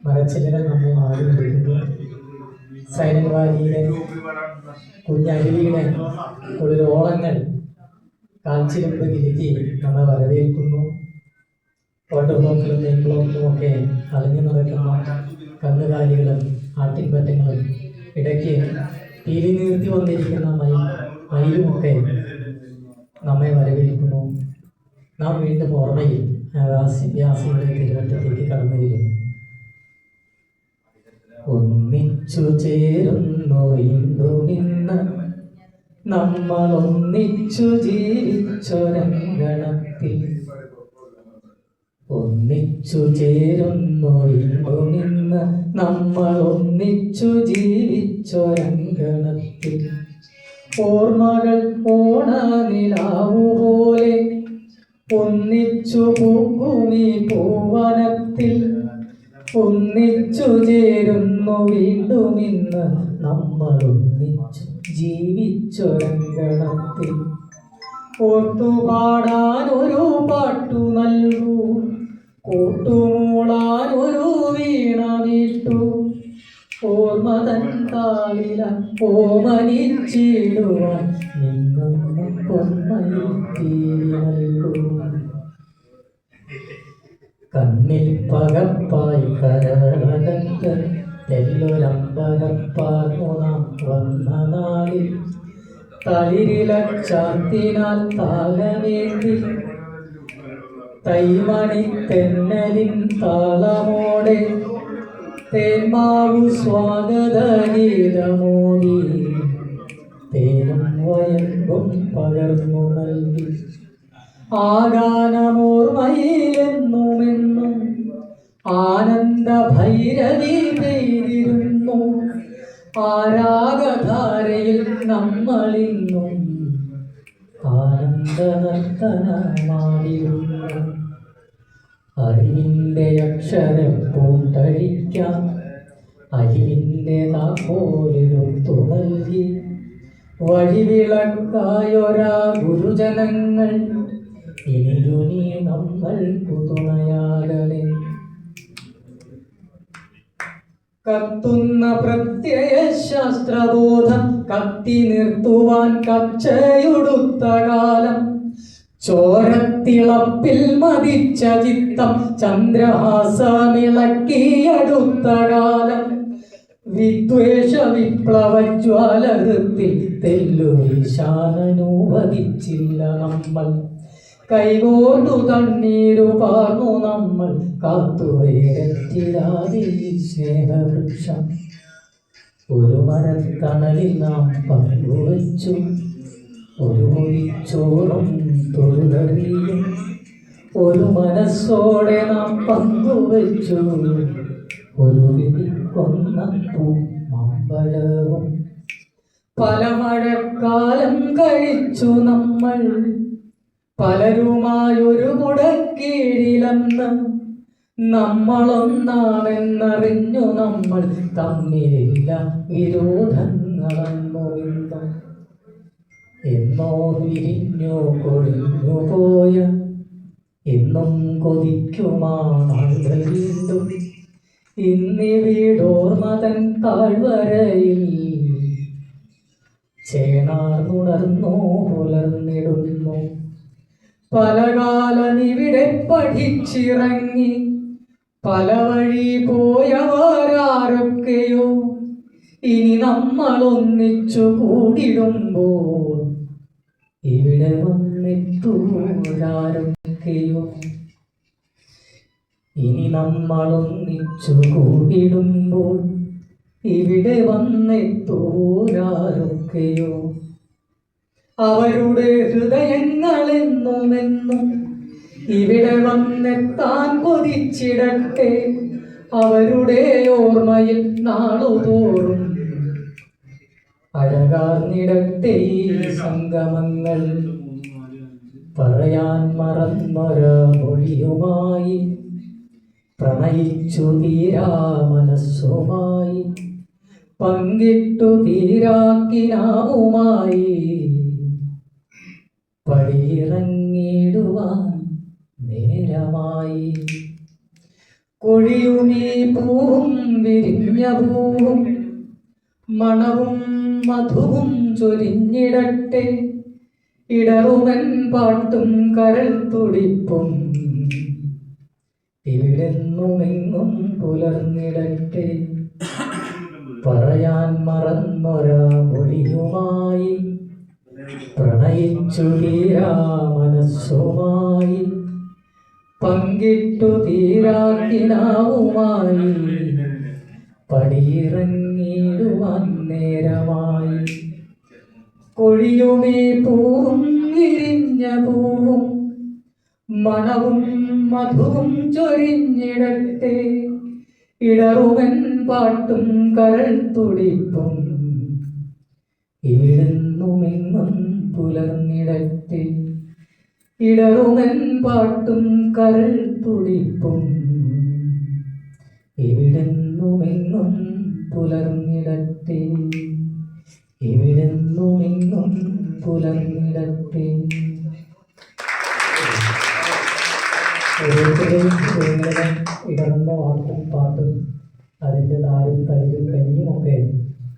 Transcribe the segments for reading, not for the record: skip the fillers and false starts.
മരച്ചില്ലകൾ നമ്മെ മാറി വിളിക്കുന്നു. സൈലന്റ് വാലിയിലെ കുഞ്ഞരുവിയുടെ കുളിരോളങ്ങൾ കാൽച്ചിലമ്പ് കിലുക്കി നമ്മെ വരവേൽക്കുന്നു. വാട്ടർ ബ്ലോക്കിലും നെയ് ബ്ലോക്കിലും ഒക്കെ അലഞ്ഞു നടക്കുന്ന കന്നുകാലികളും ആട്ടിൻപറ്റങ്ങളും ഇടയ്ക്ക് പീലി നീർത്തി വന്നിരിക്കുന്ന മയിലുമൊക്കെ നമ്മെ വരവേൽക്കുന്നു. നാം വീണ്ടും ഓർമ്മയിൽ വ്യാസിയുടെ തിരുവറ്റത്തേക്ക് കടന്നു വരുന്നു. ഒന്നിച്ചു ചേരുന്നു വീണ്ടും ഇന്ന് നമ്മൾ ഒന്നിച്ചു ജീവിച്ചൊരങ്കണത്തിൽ. ഒന്നിച്ചു ചേരുന്നു വീണ്ടും ഇന്ന് നമ്മൾ ഒന്നിച്ചു ജീവിച്ചൊരങ്കണത്തിൽ. ഓർമ്മകൾ ഓണനിലാവുപോലെ ഒന്നിച്ചു പൂക്കുമീ പൂവനത്തിൽ. ഒന്നിച്ചു ചേരുന്നു വീണ്ടും ഇന്ന് നമ്മൾ ഒന്നിച്ചു ജീവിച്ചൊരങ്കണത്തിൽ. ഓർത്തുപാടാൻ ഒരു പാട്ടു നൽകൂ, കൂട്ടുമൂളാൻ ഒരു വീണ വീട്ടു. ഓർമ്മതൻ കാലില ഓമനിച്ചിടുവാൻ നിന്നൊന്ന് പൊന്മയിൽ തീരി നൽകൂ. കണ്ണിൽ പകപ്പായി കരളകത്ത് തെല്ലൊരമ്പലപ്പാർന്നു നാം വന്ന നാളിൽ. തളിരിലച്ചാത്തിനാൽ താലമേന്തി തൈമണി തെന്നലിൻ താളമോടെ തേന്മാവു സ്വാഗത ഗീതമോടി തേനും വയമ്പും പകർന്നു നൽകി. ആഗാനമോർമ്മയിലെന്നുമെന്നും ആനന്ദ ഭൈരവി പെയ്തിരുന്നു. ആരാഗധാരയിൽ നമ്മളിന്നും ആനന്ദ നർത്തനമാടിയിരുന്നു. അറിവിൻ്റെ അക്ഷരം പൂട്ടഴിക്കാം അരിവിൻ്റെ താക്കോലെടുത്തു നൽകി. വഴിവിളക്കായൊരാ ഗുരുജനങ്ങൾ ഇനിയുനി നമ്മൾക്കു തുണയാകണേ. കത്തുന്ന പ്രത്യയ ശാസ്ത്രബോധം കത്തി നിർത്തുവാൻ കച്ചയുടുത്ത കാലം. ചോരത്തിളപ്പിൽ മതിച്ച ചിത്തം ചന്ദ്രഹാസമിളക്കിയടുത്ത കാലം. വിദ്വേഷ വിപ്ലവ ജ്വാലഹൃത്തിൽ തെല്ലുവീശാനനുവദിച്ചില്ല നമ്മൾ. കൈകോർത്തു തണ്ണീരു പാർന്നു നമ്മൾ കാത്തുവേരത്തിലാതി സ്നേഹവൃക്ഷം. ഒരു മരത്തണലിൽ നാം പങ്കുവച്ചു, ഒരു മുറിച്ചോറും തൊഴുതറിയും. ഒരു മനസ്സോടെ നാം പങ്കുവച്ചു, ഒരു വിധിക്കൊന്നപ്പൂ മാമ്പഴവും. പല മഴക്കാലം കഴിച്ചു നമ്മൾ പലരുമായൊരു കുടക്കീഴിലെന്ന്. നമ്മളൊന്നാണെന്നറിഞ്ഞു നമ്മൾ തമ്മിലില്ല വിരോധങ്ങളെന്നൊന്നും. എന്നോ വിരിഞ്ഞു കൊഴിഞ്ഞു പോയ എന്നും കൊതിക്കുമാ നാളുകൾ വീണ്ടും. ഇന്നിവിടോർമതൻ താഴ്വരയിൽ ചേണാർന്നുണർന്നു പുലർന്നിടുന്നു. പലകാലനിവിടെ പഠിച്ചിറങ്ങി പല വഴി പോയവരാരൊക്കെയോ. ഇനി നമ്മൾ ഒന്നിച്ചു കൂടിടുമ്പോൾ ഇവിടെ വന്നെത്തൂരാരൊക്കെയോ. ഇനി നമ്മൾ ഒന്നിച്ചു കൂടിടുമ്പോൾ ഇവിടെ വന്നെത്തൂരാരൊക്കെയോ. അവരുടെ ഹൃദയങ്ങളെന്നുമെന്നും ഇവിടെ വന്നെത്താൻ കൊതിച്ചിടട്ടെ. അവരുടെ ഓർമ്മയിൽ നാളുതോറും അഴകാർന്നിടട്ടെ ഈ സംഗമങ്ങൾ. പറയാൻ മറന്നൊര മൊഴിയുമായി പ്രണയിച്ചു തീരാ മനസ്സുമായി പങ്കിട്ടു തീരാക്കിനാവുമായി പടിയിറങ്ങിടുവാൻ നേരമായി. കൊഴിയുമീ പൂവും വിരിഞ്ഞ പൂവും മണവും മധുവും ചൊരിഞ്ഞിടട്ടെ. ഇടറുമൻ പാട്ടും കരൾ തുടിപ്പും ഇവിടെന്നുമെങ്ങും പുലർന്നിടട്ടെ. പറയാൻ മറന്നൊരാ മൊഴിയുമായി പ്രണയിച്ചു തീരാ മനസ്സുമായി പങ്കിട്ടു തീരാക്കിനാവുമായി പടിയിറങ്ങിടുവാൻ നേരമായി. കൊഴിയുമേ പൂവും വിരിഞ്ഞ പൂവും മണവും മധുവും ചൊരിഞ്ഞിടട്ടെ. ഇടറുമൻ പാട്ടും കരൾ തുടിപ്പും ഇവിടെന്നുമെങ്ങും പുലർന്നിടട്ടെ. ഇടറുമൻ പാട്ടും കരൾ തുടിപ്പും ഇവിടെന്നുമെങ്ങും പുലർന്നിടട്ടെ. ഇവിടെന്നുമെങ്ങും പുലർന്നിടട്ടെ. ഓരോരുത്തരുടെയും ഹൃദയങ്ങളിലും ഇടർന്ന വാക്കും പാട്ടും അതിൻ്റെ താരും തളിരും കനിയും ഒക്കെ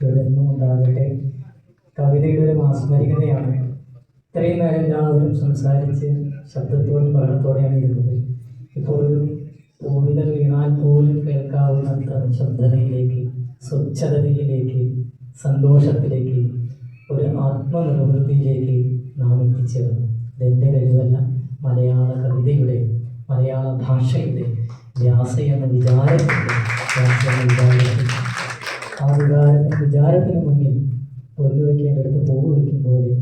ഇവിടെന്നും ഉണ്ടാകട്ടെ. കവിതയുടെ ഒരു മാസ്മരികതയാണ്. ഇത്രയും നേരം എല്ലാവരും സംസാരിച്ച് ശബ്ദത്തോടും ബഹളത്തോടെയാണ് ഇരുന്നത്. ഇപ്പോൾ ഒരു പൂവിതൽ വീണാൽ പോലും കേൾക്കാവുന്ന ശബ്ദതയിലേക്ക്, സ്വച്ഛതയിലേക്ക്, സന്തോഷത്തിലേക്ക്, ഒരു ആത്മനിർവൃത്തിയിലേക്ക് നാം എത്തിച്ചേർന്നു. ഇതെൻ്റെ കഴിവല്ല, മലയാള കവിതയുടെ, മലയാള ഭാഷയുടെ വ്യാസ എന്ന വിചാരത്തിൻ്റെ ആ വിചാരത്തിന് മുന്നിൽ പൊന്നു വയ്ക്കേണ്ടടുത്ത് പൂവ് വയ്ക്കും പോലെ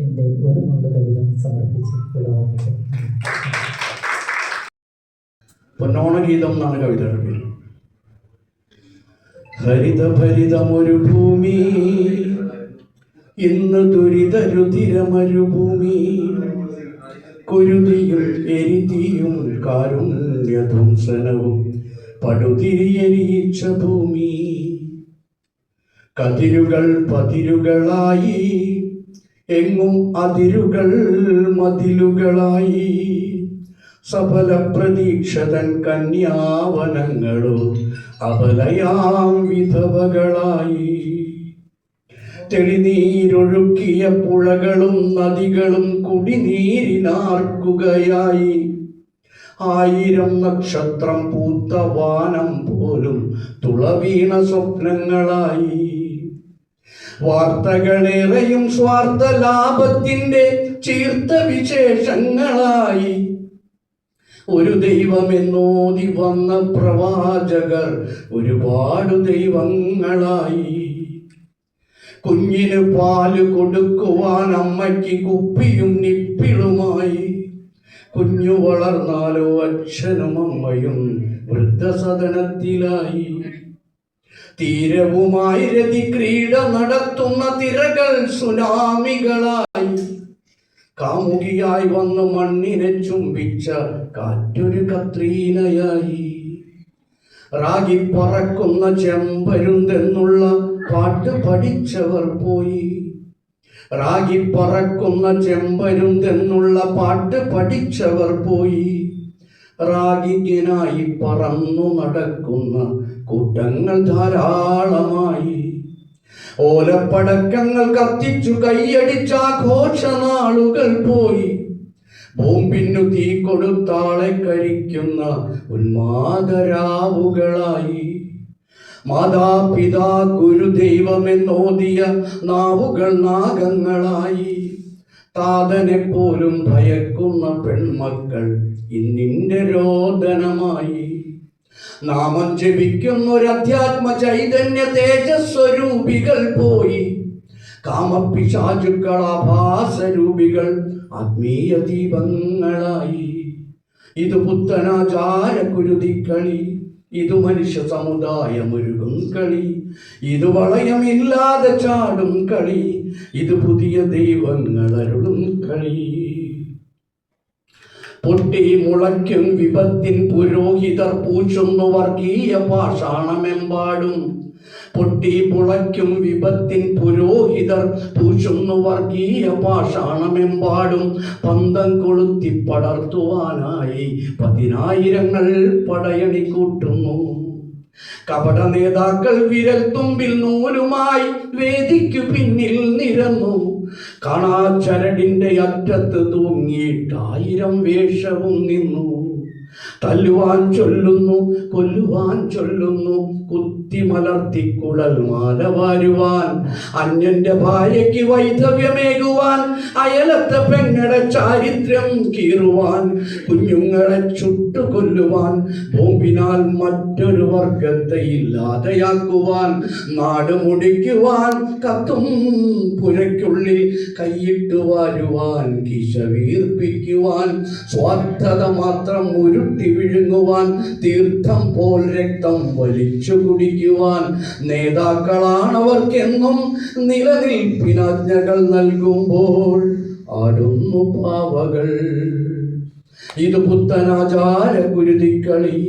എൻ്റെ ഒരു നുണ്ട് കവിത സമർപ്പിച്ച് വിടവാങ്ങിക്കും. പൊന്നോണഗീതം എന്നാണ് കവിതയുടെ പേര്. ഹരിതഭരിതമൊരു ഭൂമി, ഇന്ന് ദുരിതരുതിരമരുഭൂമി, കുരുതിയും എരിതിയും കാരുണ്യധ്വംസനവും പടുതിരിയെരിയിച്ച ഭൂമി. കതിരുകൾ പതിരുകളായി, എങ്ങും അതിരുകൾ മതിലുകളായി, സഫല പ്രതീക്ഷതൻ കന്യാവനങ്ങളോ അബലയാം വിധവകളായി. തെളിനീരൊഴുക്കിയ പുഴകളും നദികളും കുടിനീരിനാർക്കുകയായി. 1000 നക്ഷത്രം പൂത്ത വാനം പോലും തുളവീണ സ്വപ്നങ്ങളായി. വാർത്തകളേറെയും സ്വാർത്ഥ ലാഭത്തിൻ്റെ ചീർത്ത വിശേഷങ്ങളായി. ഒരു ദൈവമെന്നോതി വന്ന പ്രവാചകർ ഒരുപാട് ദൈവങ്ങളായി. കുഞ്ഞിന് പാല് കൊടുക്കുവാൻ അമ്മയ്ക്ക് കുപ്പിയും നിപ്പിളുമായി. കുഞ്ഞു വളർന്നാലോ അച്ഛനും അമ്മയും വൃദ്ധസദനത്തിലായി. തീരവുമായി രതിക്രീഡ നടത്തുന്ന തിരകൾ സുനാമികളായി. കാമുകിയായി വന്ന് മണ്ണിനെ ചുംബിച്ച കാറ്റൊരു കത്രീനയായി. റാഗി പറക്കുന്ന ചെമ്പരുന്തെന്നുള്ള പാട്ട് പഠിച്ചവർ പോയി. റാഗി പറക്കുന്ന ചെമ്പരുന്തെന്നുള്ള പാട്ട് പഠിച്ചവർ പോയി. റാഗികനായി പറന്നു നടക്കുന്ന കൂട്ടങ്ങൾ ധാരാളമായി. ഓലപ്പടക്കങ്ങൾ കത്തിച്ചു കൈയടിച്ച ആഘോഷനാളുകൾ പോയി. ബോംബിനു തീ കൊടുത്താളെ കരിക്കുന്ന ഉന്മാദരാവുകളായി. മാതാപിതാ ഗുരുദൈവമെന്നോദിയ നാവുകൾ നാഗങ്ങളായി. താതനെ പോലും ഭയക്കുന്ന പെൺമക്കൾ ഇന്നിന്റെ രോദനമായി. നാമം ജപിക്കുന്നൊരധ്യാത്മ ചൈതന്യ തേജസ്വരൂപികൾ പോയി. കാമപിശാചുക്കൾ ആഭാസരൂപികൾ ആത്മീയ ദീപങ്ങളായി. ഇത് പുത്തനാചാര കുരുതിക്കളി, ഇതു മനുഷ്യ സമുദായമൊരുകും കളി, ഇത് വളയമില്ലാതെ ചാടും കളി, ഇത് പുതിയ ദൈവങ്ങൾ അരുളും കളി. പൊട്ടി മുളയ്ക്കും വിപത്തിൻ പുരോഹിതർ പൂശുന്നു വർഗീയ പാഷാണമെമ്പാടും. പൊട്ടി മുളയ്ക്കും വിപത്തിൻ പുരോഹിതർ പൂശുന്നു വർഗീയ പാഷാണമെമ്പാടും. പന്തം കൊളുത്തി പടർത്തുവാനായി 10,000 പടയണി കൂട്ടുന്നു. കപട നേതാക്കൾ വിരൽ തുമ്പിൽ നൂലുമായി വേദിക്കു പിന്നിൽ നിരന്നു. കാണാച്ചരടിന്റെ അറ്റത്ത് തൂങ്ങിയിട്ട് 1000 വേഷവും നിന്നു. തല്ലുവാൻ ചൊല്ലുന്നു, കൊല്ലുവാൻ ചൊല്ലുന്നു, കുത്തി മലർത്തി കുഴൽ മാല വാരുവാൻ. അന്യന്റെ ഭാര്യയ്ക്ക് വൈധവ്യമേകുവാൻ, അയലത്തെ പെങ്ങളുടെ ചാരിത്രം കീറുവാൻ, കുഞ്ഞുങ്ങളെ ചുട്ടു കൊല്ലുവാൻ, ബോംബിനാൽ മറ്റൊരു വർഗത്തെ ഇല്ലാതെയാക്കുവാൻ, നാട് മുടിക്കുവാൻ, കത്തും പുരയ്ക്കുള്ളിൽ കൈയിട്ട് വാരുവാൻ, കിശ വീർപ്പിക്കുവാൻ, സ്വാർത്ഥത മാത്രം ഉരുട്ടി വിഴുങ്ങുവാൻ, തീർത്ഥം പോൽ രക്തം വലിച്ചു കുടിക്കുവാൻ. നേതാക്കളാണവർക്കെന്നും നിലനിൽപ്പിനാജ്ഞകൾ നൽകുമ്പോൾ ആടുന്നു പാവകൾ. ഇത് പുത്തനാചാര കുരുതിക്കളി,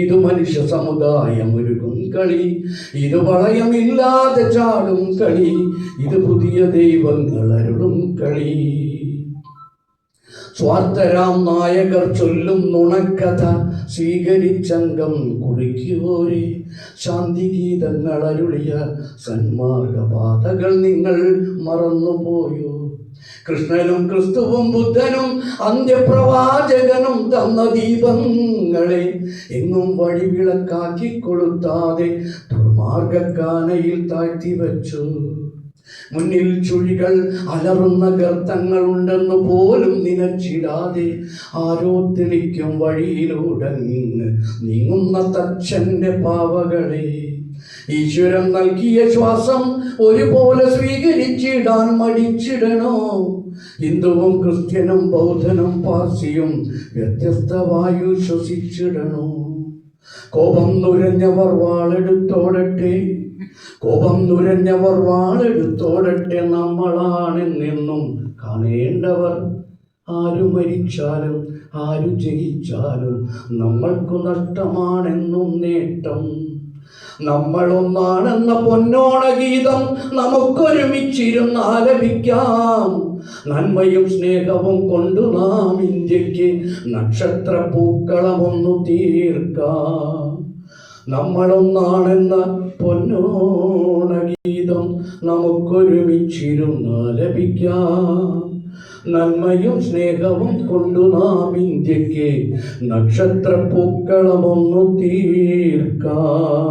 ഇത് മനുഷ്യ സമുദായം ഒരുക്കും കളി, ഇത് വളയമില്ലാതെ ചാടും കളി, ഇത് പുതിയ ദൈവങ്ങൾ അരുളും കളി. സ്വാർത്ഥരാം നായകർ ചൊല്ലും നുണക്കഥ സ്വീകരിച്ചംഗം കുറിക്കുവോരെ. ശാന്തിഗീതങ്ങൾ അരുളിയ സന്മാർഗപാതകൾ നിങ്ങൾ മറന്നുപോയോ? കൃഷ്ണനും ക്രിസ്തുവും ബുദ്ധനും അന്ത്യപ്രവാചകനും തന്ന ദീപങ്ങളെ എങ്ങും വഴിവിളക്കാക്കി കൊളുത്താതെ ദുർമാർഗക്കാനയിൽ താഴ്ത്തി വച്ചു. മുന്നിൽ ചുഴികൾ അലറുന്ന ഗർത്തങ്ങളുണ്ടെന്ന് പോലും നനച്ചിടാതെ ആരോ തെളിക്കും വഴിയിലൂടെ നീങ്ങുന്ന തച്ചന്റെ പാവകളെ. ഈശ്വരൻ നൽകിയ ശ്വാസം ഒരുപോലെ സ്വീകരിച്ചിടാൻ മടിച്ചിടണോ? ഹിന്ദുവും ക്രിസ്ത്യനും ബൗദ്ധനും പാർസിയും വ്യത്യസ്ത വായു ശ്വസിച്ചിടണോ? കോപം നുരഞ്ഞവർ വാളെടുത്തോടട്ടെ, കോപം നുരഞ്ഞവർ വാളെടുത്തോടട്ടെ, നമ്മളാണെന്നെന്നും കാണേണ്ടവർ. ആരു മരിച്ചാലും ആരു ജയിച്ചാലും നമ്മൾക്കു നഷ്ടമാണെന്നും നേട്ടം. നമ്മളൊന്നാണെന്ന പൊന്നോണഗീതം നമുക്കൊരുമിച്ചിരുന്ന് ആലപിക്കാം. നന്മയും സ്നേഹവും കൊണ്ടു നാം ഇന്ത്യക്ക് നക്ഷത്ര പൂക്കളമൊന്നു തീർക്കാം. നമ്മളൊന്നാണെന്ന പൊന്നോണഗീതം നമുക്കൊരുമിച്ചിരുന്ന് ആലപിക്കാം. നന്മയും സ്നേഹവും കൊണ്ടു നാം ഇന്ത്യക്ക് നക്ഷത്ര പൂക്കളമൊന്നു തീർക്കാം.